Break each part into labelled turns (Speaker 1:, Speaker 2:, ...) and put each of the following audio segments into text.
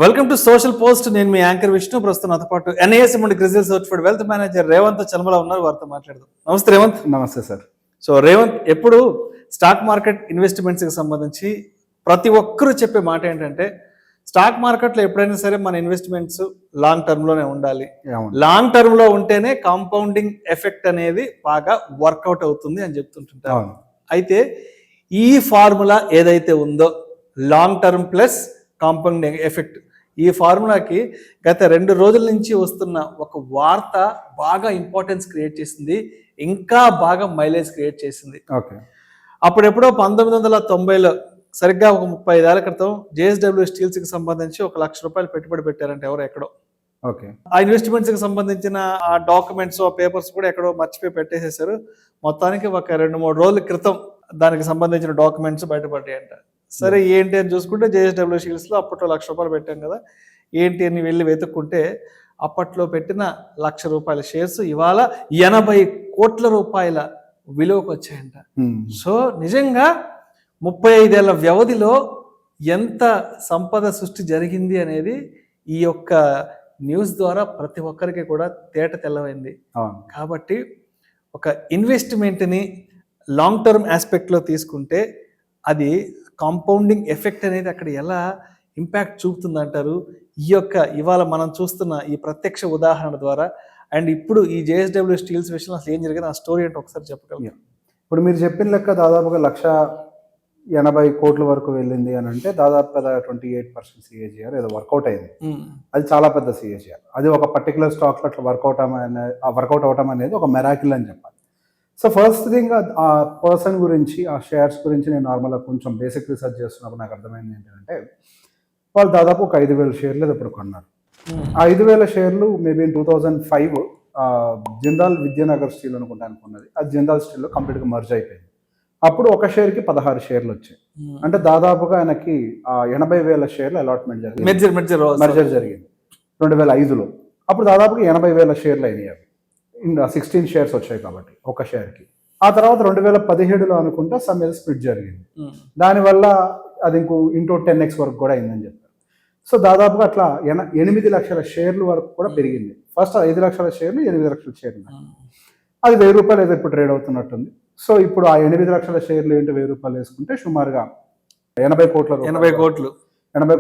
Speaker 1: Welcome to social post. నేను మీ anchor Vishnu. ప్రస్తుతం నాతో పాటు NISM and CRISIL certified wealth manager Revanth Chalmala ఉన్నారు. వారితో మాట్లాడదాం. నమస్తే రేవంత్.
Speaker 2: నమస్తే సార్.
Speaker 1: సో రేవంత్, ఎప్పుడు స్టాక్ మార్కెట్ ఇన్వెస్ట్మెంట్స్కి సంబంధించి ప్రతి ఒక్కరూ చెప్పే మాట ఏంటంటే, స్టాక్ మార్కెట్లో ఎప్పుడైనా సరే మన ఇన్వెస్ట్మెంట్స్ లాంగ్ టర్మ్లోనే ఉండాలి. లాంగ్ టర్మ్లో ఉంటేనే కాంపౌండింగ్ ఎఫెక్ట్ అనేది బాగా వర్కౌట్ అవుతుంది అని చెప్తుంటుంటారు. అయితే ఈ ఫార్ములా ఏదైతే ఉందో, long term plus compounding effect, ఈ ఫార్ములాకి గత 2 రోజుల నుంచి వస్తున్న ఒక వార్త బాగా ఇంపార్టెన్స్ క్రియేట్ చేసింది, ఇంకా బాగా మైలేజ్ క్రియేట్ చేసింది. అప్పుడెప్పుడో 1990లో సరిగ్గా ఒక 35 ఏళ్ల క్రితం JSW స్టీల్స్కి సంబంధించి 1 లక్ష రూపాయలు పెట్టుబడి పెట్టారంటే ఎవరు ఎక్కడో. ఆ ఇన్వెస్ట్మెంట్స్కి సంబంధించిన ఆ డాక్యుమెంట్స్, ఆ పేపర్స్ కూడా ఎక్కడో మర్చిపోయి పెట్టేసేసారు. మొత్తానికి ఒక 2-3 రోజుల క్రితం దానికి సంబంధించిన డాక్యుమెంట్స్ బయటపడ్డాయంట. సరే ఏంటి అని చూసుకుంటే, JSW స్టీల్స్లో అప్పట్లో 1 లక్ష రూపాయలు పెట్టాం కదా, ఏంటి అని వెళ్ళి వెతుక్కుంటే అప్పట్లో పెట్టిన 1 లక్ష రూపాయల షేర్స్ ఇవాళ 80 కోట్ల రూపాయల విలువకు వచ్చాయంట. సో నిజంగా 35 ఏళ్ల వ్యవధిలో ఎంత సంపద సృష్టి జరిగింది అనేది ఈ యొక్క న్యూస్ ద్వారా ప్రతి ఒక్కరికి కూడా తేట తెల్లమైంది. కాబట్టి ఒక ఇన్వెస్ట్మెంట్ని లాంగ్ టర్మ్ ఆస్పెక్ట్లో తీసుకుంటే అది కాంపౌండింగ్ ఎఫెక్ట్ అనేది అక్కడ ఎలా ఇంపాక్ట్ చూపుతుంది అంటారు, ఈ యొక్క ఇవాళ మనం చూస్తున్న ఈ ప్రత్యక్ష ఉదాహరణ ద్వారా. అండ్ ఇప్పుడు ఈ JSW స్టీల్స్ విషయంలో అసలు ఏం జరిగింది, ఆ స్టోరీ అంటే ఒకసారి చెప్పగలరు?
Speaker 2: ఇప్పుడు మీరు చెప్పిన లెక్క దాదాపుగా 180 కోట్ల వరకు వెళ్ళింది అని అంటే దాదాపుగా 28% CAGR ఏదో వర్కౌట్ అయింది. అది చాలా పెద్ద CAGR. అది ఒక పర్టికులర్ స్టాక్లో అట్లా వర్కౌట్ అవటం అనేది ఒక మెరాకిల్ అని చెప్పాలి. సో ఫస్ట్ థింగ్, ఆ పర్సన్ గురించి, ఆ షేర్స్ గురించి నేను నార్మల్గా కొంచెం బేసిక్ రీసెర్చ్ చేస్తున్నప్పుడు నాకు అర్థమైంది ఏంటంటే, వాళ్ళు దాదాపు ఒక 5,000 షేర్లు ఇప్పుడు కొన్నారు. ఆ 5,000 షేర్లు మేబీ 2005 జిందాల్ విద్యానగర్ స్టీల్ అనుకుంటాను కొన్నది. అది జిందాల్ స్టీల్లో కంప్లీట్గా మర్జ్ అయిపోయింది. అప్పుడు ఒక షేర్కి 16 షేర్లు వచ్చాయి. అంటే దాదాపుగా ఆయనకి 80,000 షేర్లు అలాట్మెంట్ జరిగింది, మెర్జర్ జరిగింది 2005లో. అప్పుడు దాదాపుగా 80,000 షేర్లు అయినాయి. అవి 16 షేర్స్ వచ్చాయి కాబట్టి ఒక షేర్కి. ఆ తర్వాత 2017లో అనుకుంటా సమ్ ఏదో స్ప్లిట్ జరిగింది. దానివల్ల అది ఇంటూ 10x వరకు కూడా అయిందని చెప్పారు. సో దాదాపుగా అట్లా 8 లక్షల షేర్లు వరకు కూడా పెరిగింది. ఫస్ట్ 5 లక్షల షేర్లు 8 లక్షల షేర్లు, అది 1000 రూపాయలు ఏదో ఇప్పుడు ట్రేడ్ అవుతున్నట్టుంది. సో ఇప్పుడు ఆ 8 లక్షల షేర్లు ఏంటి 1000 రూపాయలు వేసుకుంటే సుమారుగా 80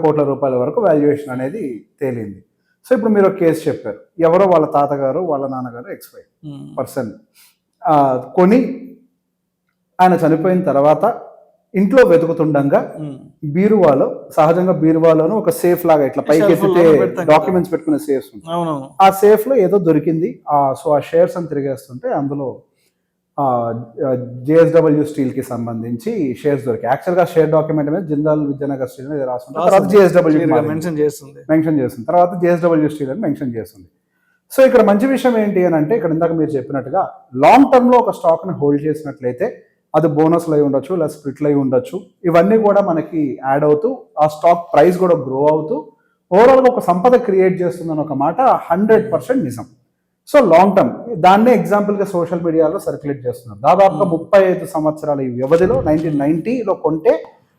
Speaker 2: కోట్ల రూపాయల వరకు వాల్యుయేషన్ అనేది తేలింది. సో ఇప్పుడు మీరు ఒక కేసు చెప్పారు, ఎవరో వాళ్ళ తాతగారు వాళ్ళ నాన్నగారు ఎక్స్పైర్ పర్సన్ కొని ఆయన చనిపోయిన తర్వాత ఇంట్లో వెతుకుతుండగా బీరువాలో, సహజంగా బీరువాలోనూ ఒక సేఫ్ లాగా ఇట్లా పైకి ఎత్తితే డాక్యుమెంట్స్ పెట్టుకునే సేఫ్స్ ఉంటాయి. ఆ సేఫ్ లో ఏదో దొరికింది. సో ఆ షేర్స్ అని తిరిగేస్తుంటే అందులో JSW స్టీల్ కి సంబంధించి షేర్స్ దొరికాయి. యాక్చువల్ గా షేర్ డాక్యుమెంట్ మీద జిందాల్ విద్యానగర్ స్టీల్ మీద రాస్తుంది, తర్వాత JSW మెన్షన్ చేస్తుంది, తర్వాత JSW స్టీల్ అని మెన్షన్ చేస్తుంది. సో ఇక్కడ మంచి విషయం ఏంటి అని అంటే, ఇక్కడ ఇందాక మీరు చెప్పినట్టుగా లాంగ్ టర్మ్ లో ఒక స్టాక్ ని హోల్డ్ చేసినట్లయితే అది బోనస్లు అయి ఉండొచ్చు, లేదా స్ప్లిట్లు అయి ఉండొచ్చు, ఇవన్నీ కూడా మనకి యాడ్ అవుతూ ఆ స్టాక్ ప్రైస్ కూడా గ్రో అవుతూ ఓవరాల్ గా ఒక సంపద క్రియేట్ చేస్తుందని ఒక మాట 100% నిజం. సో లాంగ్ టర్మ్ దాన్నే ఎగ్జాంపుల్ గా సోషల్ మీడియాలో సర్క్యులేట్ చేస్తున్నారు. దాదాపుగా 35 సంవత్సరాల ఈ వ్యవధిలో 1990లో కొంటే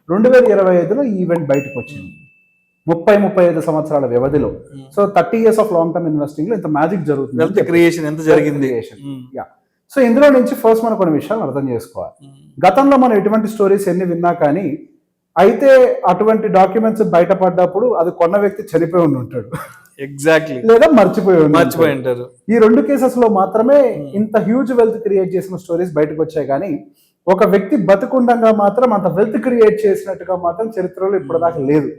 Speaker 2: 2025లో ఈ ఈవెంట్ బయటకు వచ్చింది. 35 సంవత్సరాల వ్యవధిలో. So 30 years of long term investing లో ఇంత మ్యాజిక్ జరుగుతుంది. సో ఇందులో నుంచి ఫస్ట్ మనం కొన్ని విషయాలు అర్థం చేసుకోవాలి. గతంలో మనం ఎటువంటి స్టోరీస్ ఎన్ని విన్నా కానీ, అయితే అటువంటి డాక్యుమెంట్స్ బయటపడ్డప్పుడు అది కొన్న వ్యక్తి చనిపోయి ఉంటాడు,
Speaker 1: ఎగ్జాక్ట్లీ,
Speaker 2: లేదా మర్చిపోయి ఉంటారు. ఈ 2 కేసెస్ లో మాత్రమే ఇంత హ్యూజ్ వెల్త్ క్రియేట్ చేసిన స్టోరీస్ బయటకు వచ్చాయి. కానీ ఒక వ్యక్తి బతుకుండగా మాత్రం అంత వెల్త్ క్రియేట్ చేసినట్టుగా మాత్రం చరిత్రలో ఇప్పటిదాకా లేదు.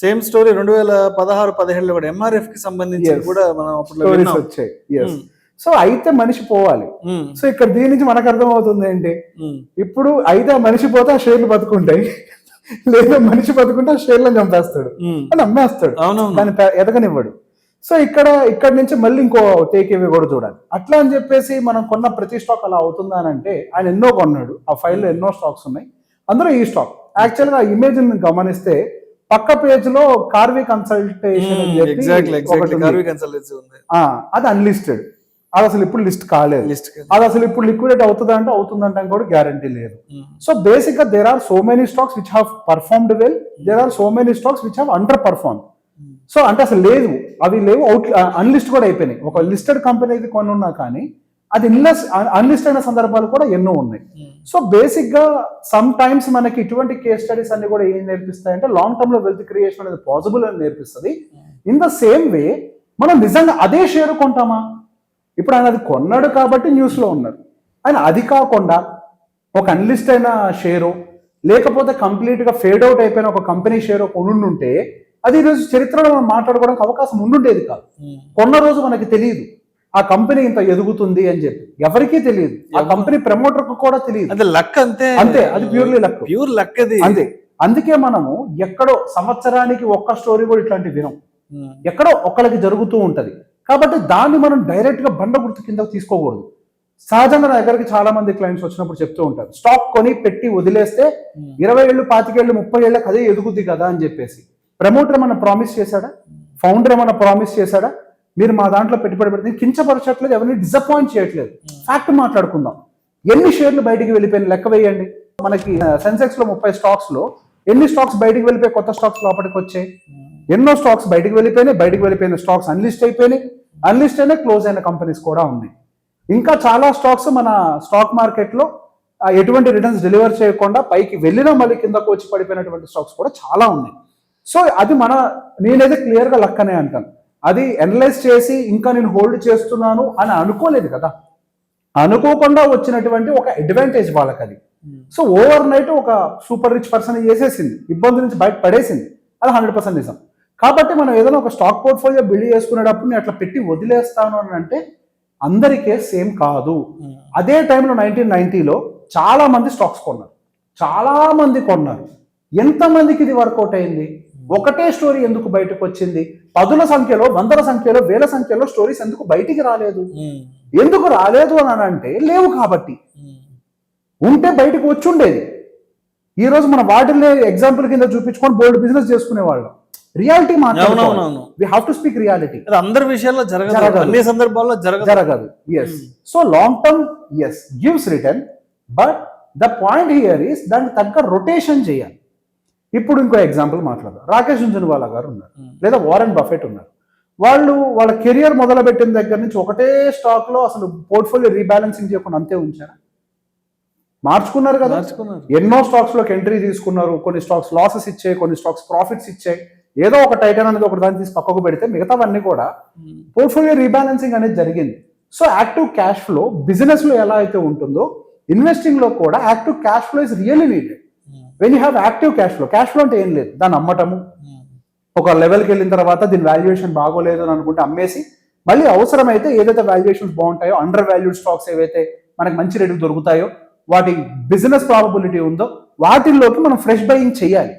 Speaker 1: సేమ్ స్టోరీ 2016-17లో కూడా MRF కి సంబంధించి కూడా మనం
Speaker 2: స్టోరీస్ వచ్చాయి. సో అయితే మనిషి పోవాలి. సో ఇక్కడ దీని నుంచి మనకు అర్థం అవుతుంది ఏంటి, ఇప్పుడు అయితే ఆ మనిషి పోతే ఆ షేర్లు బతుకుంటాయి, లేదా మనిషి బతుకుంటే ఆ షేర్లను చంపేస్తాడు అని అమ్మేస్తాడు, దాన్ని ఎదగనివ్వడు. సో ఇక్కడ నుంచి మళ్ళీ ఇంకో టేక్ అవే కూడా చూడాలి. అట్లా అని చెప్పేసి మనం కొన్న ప్రతి స్టాక్ అలా అవుతుందా అని అంటే, ఆయన ఎన్నో కొన్నాడు, ఆ ఫైల్లో ఎన్నో స్టాక్స్ ఉన్నాయి, అందులో ఈ స్టాక్. యాక్చువల్ గా ఇమేజ్ గమనిస్తే పక్క పేజ్ లో కార్వి కన్సల్టేషన్ అది అన్లిస్టెడ్, అది అసలు ఇప్పుడు లిస్ట్ కాలేదు. అది అసలు ఇప్పుడు లిక్విడేట్ అవుతుందంటే కూడా గ్యారంటీ లేదు. సో బేసిక్ గా there are so many stocks which have performed well, there are so many stocks which have underperform. So అంటే అసలు లేదు, అవి లేవు, అన్లిస్ట్ కూడా అయిపోయినాయి. ఒక లిస్టెడ్ కంపెనీ అయితే కొన్ని ఉన్నా కానీ అది అన్లిస్ట్ అయిన సందర్భాలు కూడా ఎన్నో ఉన్నాయి. సో బేసిక్ గా సమ్ టైమ్స్ మనకి ఇటువంటి కేస్ స్టడీస్ అన్ని కూడా ఏం నేర్పిస్తాయంటే లాంగ్ టర్మ్ లో వెల్త్ క్రియేషన్ అనేది పాసిబుల్ అని నేర్పిస్తుంది. ఇన్ ద సేమ్ వే మనం నిజంగా అదే షేర్ కొంటామా? ఇప్పుడు ఆయన అది కొన్నాడు కాబట్టి న్యూస్ లో ఉన్నారు. ఆయన అది కాకుండా ఒక అన్లిస్ట్ అయిన షేరు లేకపోతే కంప్లీట్ గా ఫేడ్ అవుట్ అయిపోయిన ఒక కంపెనీ షేర్ కొనుండుంటే అది ఈరోజు చరిత్రలో మనం మాట్లాడుకోవడానికి అవకాశం ఉండుండేది కాదు. కొన్న రోజు మనకి తెలియదు ఆ కంపెనీ ఇంత ఎదుగుతుంది అని చెప్పి, ఎవరికీ తెలియదు, ఆ కంపెనీ ప్రమోటర్ కు కూడా తెలియదు.
Speaker 1: అది లక్ అంతే,
Speaker 2: అంతే, అది ప్యూర్
Speaker 1: లక్ అది
Speaker 2: అంతే. అందుకే మనము ఎక్కడో సంవత్సరానికి ఒక్క స్టోరీ కూడా ఇట్లాంటి వినం, ఎక్కడో ఒక్కరికి జరుగుతూ ఉంటది. కాబట్టి దాన్ని మనం డైరెక్ట్ గా బండ గుర్తు కింద తీసుకోకూడదు. సహజంగా నా దగ్గరికి చాలా మంది క్లయింట్స్ వచ్చినప్పుడు చెప్తూ ఉంటారు, స్టాక్ కొని పెట్టి వదిలేస్తే 20 ఏళ్ళు 25 ఏళ్ళు 30 ఏళ్ళకి అదే ఎదుగుద్ది కదా అని చెప్పేసి. ప్రమోటర్ ఏమన్నా ప్రామిస్ చేశాడా? ఫౌండర్ ఏమన్నా ప్రామిస్ చేశాడా? మీరు మా దాంట్లో పెట్టుబడి పెడితే కించపరచట్లేదు, ఎవరిని డిసప్పాయింట్ చేయట్లేదు. ఫ్యాక్ట్ మాట్లాడుకుందాం. ఎన్ని షేర్లు బయటికి వెళ్ళిపోయిన లెక్క వేయండి. మనకి సెన్సెక్స్ లో 30 స్టాక్స్ లో ఎన్ని స్టాక్స్ బయటికి వెళ్ళిపోయి కొత్త స్టాక్స్ లోపలికి వచ్చాయి? ఎన్నో స్టాక్స్ బయటికి వెళ్ళిపోయిన స్టాక్స్ అన్లిస్ట్ అయిపోయినాయి, అన్లిస్ట్ అయినా క్లోజ్ అయిన కంపెనీస్ కూడా ఉన్నాయి. ఇంకా చాలా స్టాక్స్ మన స్టాక్ మార్కెట్ లో ఎటువంటి రిటర్న్స్ డెలివర్ చేయకుండా పైకి వెళ్ళినా మళ్ళీ కిందకు వచ్చి పడిపోయినటువంటి స్టాక్స్ కూడా చాలా ఉన్నాయి. సో అది నేనైతే క్లియర్ గా లక్ అనే అంటాను. అది అనలైజ్ చేసి ఇంకా నేను హోల్డ్ చేస్తున్నాను అని అనుకోలేదు కదా, అనుకోకుండా వచ్చినటువంటి ఒక అడ్వాంటేజ్ వాళ్ళకి అది. సో ఓవర్ నైట్ ఒక సూపర్ రిచ్ పర్సన్ చేసేసింది, ఇబ్బంది నుంచి బయట పడేసింది, అది 100% నిజం. కాబట్టి మనం ఏదైనా ఒక స్టాక్ పోర్ట్ఫోలియో బిల్డ్ చేసుకునేటప్పుడు నేను అట్లా పెట్టి వదిలేస్తాను అని అంటే అందరికీ సేమ్ కాదు. అదే టైంలో 1990లో చాలా మంది స్టాక్స్ కొన్నారు, చాలా మంది కొన్నారు. ఎంతమందికి ఇది వర్కౌట్ అయింది? ఒకటే స్టోరీ ఎందుకు బయటకు వచ్చింది? 10ల సంఖ్యలో 100ల సంఖ్యలో 1000ల సంఖ్యలో స్టోరీస్ ఎందుకు బయటికి రాలేదు? ఎందుకు రాలేదు అని అంటే లేవు కాబట్టి. ఉంటే బయటకు వచ్చి ఉండేది. ఈ రోజు మన వాటిని ఎగ్జాంపుల్ కింద చూపించుకొని బోల్డ్ బిజినెస్ చేసుకునేవాళ్ళం. రియాలిటీ మాట్లాడుకోవాలి. We have to speak reality.
Speaker 1: అందరి విషయాల్లో జరగదు, అన్ని సందర్భాల్లో జరగదు.
Speaker 2: Yes. So long term yes gives return, but the point here is దానికి తగ్గ రొటేషన్ చేయాలి. ఇప్పుడు ఇంకో ఎగ్జాంపుల్ మాట్లాడదాం. రాకేష్ జున్వాలా గారు ఉన్నారు, లేదా వారెన్ బఫెట్ ఉన్నారు. వాళ్ళ కెరియర్ మొదలుపెట్టిన దగ్గర నుంచి ఒకటే స్టాక్ లో అసలు పోర్ట్ఫోలియో రీబ్యాలెన్సింగ్ చేయకుండా అంతే ఉంచారా? మార్చుకున్నారు కదా. ఎన్నో స్టాక్స్ లోకి ఎంట్రీ తీసుకున్నారు. కొన్ని స్టాక్స్ లాసెస్ ఇచ్చాయి, కొన్ని స్టాక్స్ ప్రాఫిట్స్ ఇచ్చాయి. ఏదో ఒక టైటన్ అనేది ఒక దాన్ని తీసి పక్కకు పెడితే మిగతావన్నీ కూడా పోర్ట్ఫోలియో రీబ్యాలెన్సింగ్ అనేది జరిగింది. So active cash flow business లో ఎలా అయితే ఉంటుందో ఇన్వెస్టింగ్ లో కూడా active cash flow is really needed. When you have active cash flow అంటే ఏం లేదు, దాన్ని అమ్మటము, ఒక లెవెల్కి వెళ్ళిన తర్వాత దీని వాల్యుయేషన్ బాగోలేదు అని అనుకుంటే అమ్మేసి మళ్ళీ అవసరమైతే ఏదైతే వాల్యుయేషన్స్ బాగుంటాయో, అండర్ వాల్యూడ్ స్టాక్స్ ఏవైతే మనకి మంచి రేటుకు దొరుకుతాయో, వాటి బిజినెస్ ప్రాబబిలిటీ ఉందో వాటిల్లోకి మనం ఫ్రెష్ బయింగ్ చేయాలి.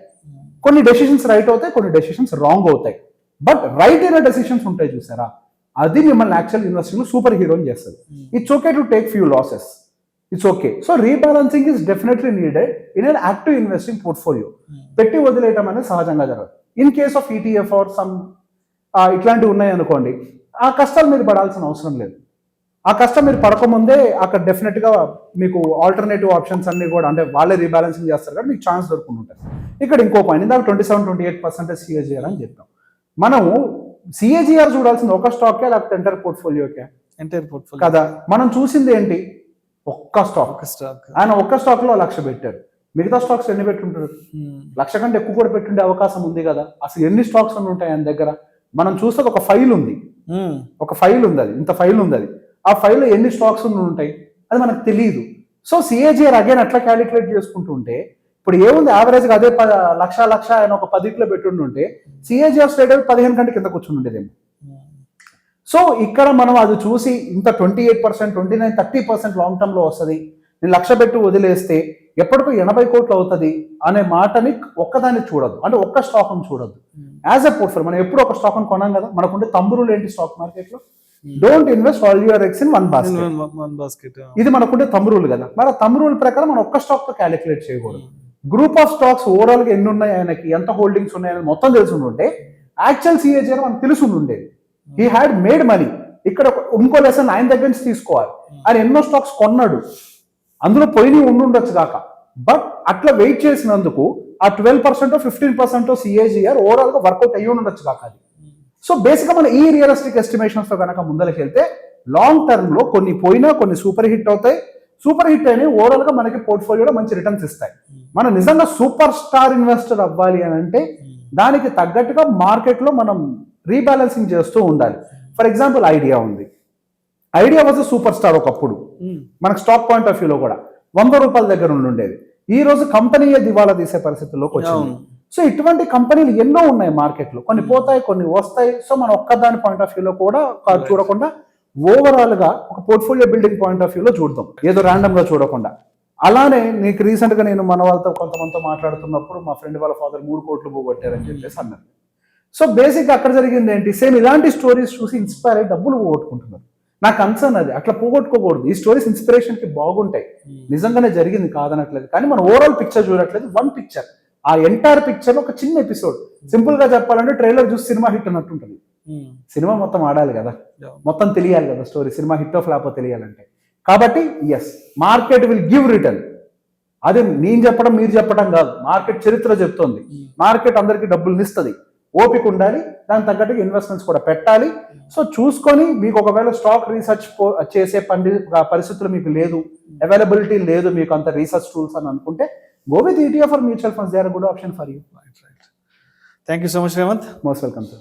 Speaker 2: కొన్ని డెసిషన్స్ రైట్ అవుతాయి, కొన్ని డెసిషన్స్ రాంగ్ అవుతాయి. బట్ రైట్ అయిన డెసిషన్స్ ఉంటాయి చూసారా, అది మిమ్మల్ని యాక్చువల్ ఇన్వెస్టింగ్ లో సూపర్ హీరోని చేస్తుంది. It's okay to take few losses, it's okay. So rebalancing is definitely needed in an active investing portfolio. పెట్టి వదిలేయటం అనేది సహజంగా జరగదు. In case of ETF or some ఇట్లాంటివి ఉన్నాయి అనుకోండి, ఆ కష్టాలు మీరు పడాల్సిన అవసరం లేదు. ఆ కష్టం మీరు పడకముందే అక్కడ డెఫినెట్ గా మీకు ఆల్టర్నేటివ్ ఆప్షన్స్ అన్ని కూడా అంటే వాళ్ళే రీబ్యాలెన్సింగ్ చేస్తారు కాబట్టి మీకు ఛాన్స్ దొరుకుంటుంటాయి. ఇక్కడ ఇంకో పాయింట్, ఇందాక 27-28% సిఏజిఆర్ అని చెప్పాం. మనము సిఏజిఆర్ చూడాల్సింది ఒక స్టాక్కే లేకపోతే ఎంటైర్ పోర్ట్ఫోలియోకే?
Speaker 1: ఎంటైర్ పోర్ట్ఫోలియో
Speaker 2: కదా. మనం చూసింది ఏంటి? ఒక్క స్టాక్. ఆయన ఒక్క స్టాక్ లో 1,00,000 పెట్టారు. మిగతా స్టాక్స్ ఎన్ని పెట్టుంటారు? 1,00,000 కంటే ఎక్కువ కూడా పెట్టుండే అవకాశం ఉంది కదా. అసలు ఎన్ని స్టాక్స్ ఉంటాయి ఆయన దగ్గర? మనం చూస్తే ఒక ఫైల్ ఉంది, అది ఇంత ఫైల్ ఉంది. అది ఆ ఫైల్లో ఎన్ని స్టాక్స్ ఉంటాయి అది మనకు తెలియదు. సో సిఏజిఆర్ అగైన్ అట్లా క్యాలిక్యులేట్ చేసుకుంటూ ఉంటే ఇప్పుడు ఏముంది, యావరేజ్గా అదే 1,00,000 ఆయన ఒక 10 పెట్టుంటే సిఏజిఆర్ స్టేట్ 15 కంటే కింద కూర్చుని ఉండేదేమో. సో ఇక్కడ మనం అది చూసి ఇంత 28%, 29%, 30% లాంగ్ టర్మ్ లో వస్తుంది, నేను 1,00,000 పెట్టి వదిలేస్తే ఎప్పటికో 80 కోట్లు అవుతుంది అనే మాటని ఒక్కదాన్ని చూడద్దు, అంటే ఒక్క స్టాక్ అని చూడద్దు. యాజ్ ఎ పోర్ట్ఫోలియో మనం ఎప్పుడు ఒక స్టాక్ అని కొనాం కదా. మనకుండే తమ్మురులు ఏంటి స్టాక్ మార్కెట్ లో? Don't invest all your eggs in one basket. ఇది మనకుండే తమ్మురులు కదా. మరి ఆ తమ్మురుల ప్రకారం మనం ఒక్క స్టాక్ తో క్యాలిక్యులేట్ చేయకూడదు. గ్రూప్ ఆఫ్ స్టాక్స్ ఓవరాల్ గా ఎన్ని ఉన్నాయి, ఆయనకి ఎంత హోల్డింగ్స్ ఉన్నాయని మొత్తం తెలిసి ఉంటే యాక్చువల్ సిఏజిఆర్ మనకు తెలిసి ఉండేది. He had made money. ఇక్కడ ఇంకో లెసన్ ఆయన దగ్గర నుంచి తీసుకోవాలి. ఆయన ఎన్నో స్టాక్స్ కొన్నాడు, అందులో పోయి ఉండొచ్చు కాక, బట్ అట్లా వెయిట్ చేసినందుకు ఆ 12% 15% సిఏజిఆర్ ఓవరాల్ గా వర్కౌట్ అయ్యి ఉండొచ్చు కాక. అది సో బేసిక్గా మనం ఈ రియలిస్టిక్ ఎస్టిమేషన్స్తో కనుక ముందరికి వెళ్తే లాంగ్ టర్మ్లో కొన్ని పోయినా కొన్ని సూపర్ హిట్ అవుతాయి. సూపర్ హిట్ అయినా ఓవరాల్గా మనకి పోర్ట్ఫోలియోలో మంచి రిటర్న్స్ ఇస్తాయి. మనం నిజంగా సూపర్ స్టార్ ఇన్వెస్టర్ అవ్వాలి అని అంటే దానికి తగ్గట్టుగా మార్కెట్లో మనం రీబ్యాలెన్సింగ్ చేస్తూ ఉండాలి. ఫర్ ఎగ్జాంపుల్ ఐడియా ఉంది. ఐడియా వాజ్ సూపర్ స్టార్ ఒకప్పుడు, మనకు స్టాక్ పాయింట్ ఆఫ్ వ్యూలో కూడా 100 రూపాయల దగ్గర ఉండేది. ఈ రోజు కంపెనీయే దివాలా తీసే పరిస్థితుల్లోకి వచ్చింది. సో ఇటువంటి కంపెనీలు ఎన్నో ఉన్నాయి మార్కెట్లో, కొన్ని పోతాయి కొన్ని వస్తాయి. సో మనం ఒక్కదాని పాయింట్ ఆఫ్ వ్యూలో కూడా చూడకుండా ఓవరాల్ గా ఒక పోర్ట్ఫోలియో బిల్డింగ్ పాయింట్ ఆఫ్ వ్యూలో చూద్దాం, ఏదో ర్యాండమ్ గా చూడకుండా. అలానే నీకు రీసెంట్ గా నేను మన వాళ్ళతో కొంతమందితో మాట్లాడుతున్నప్పుడు మా ఫ్రెండ్ వాళ్ళ ఫాదర్ 3 కోట్లు పోగొట్టారని చెప్పేసి అన్నారు. సో బేసిక్ అక్కడ జరిగింది ఏంటి, సేమ్ ఇలాంటి స్టోరీస్ చూసి ఇన్స్పైర్ అయ్యి డబ్బులు పోగొట్టుకుంటున్నారు. నా కన్సర్న్ అది, అట్లా పోగొట్టుకోకూడదు. ఈ స్టోరీస్ ఇన్స్పిరేషన్ కి బాగుంటాయి, నిజంగానే జరిగింది కాదనట్లేదు, కానీ మన ఓవరాల్ పిక్చర్ చూడట్లేదు. వన్ పిక్చర్, ఆ ఎంటైర్ పిక్చర్ ఒక చిన్న ఎపిసోడ్. సింపుల్ గా చెప్పాలంటే ట్రైలర్ చూసి సినిమా హిట్ అన్నట్టు ఉంటుంది. సినిమా మొత్తం ఆడాలి కదా, మొత్తం తెలియాలి కదా story, cinema hit or flop తెలియాలంటే. కాబట్టి yes, market will give return. అది నేను చెప్పడం మీరు చెప్పడం కాదు, మార్కెట్ చరిత్ర చెప్తోంది. మార్కెట్ అందరికీ డబ్బులు ఇస్తుంది, ఓపిక ఉండాలి, దాని తగ్గట్టుగా ఇన్వెస్ట్మెంట్స్ కూడా పెట్టాలి. సో చూసుకొని మీకు ఒకవేళ స్టాక్ రీసెర్చ్ చేసే పరిస్థితులు మీకు లేదు, అవైలబిలిటీ లేదు మీకు అంత రీసెర్చ్ టూల్స్ అని అనుకుంటే go with ETF or mutual funds. They are a good option for you.
Speaker 1: Right. Thank you so much, Hemant.
Speaker 2: Most welcome, sir.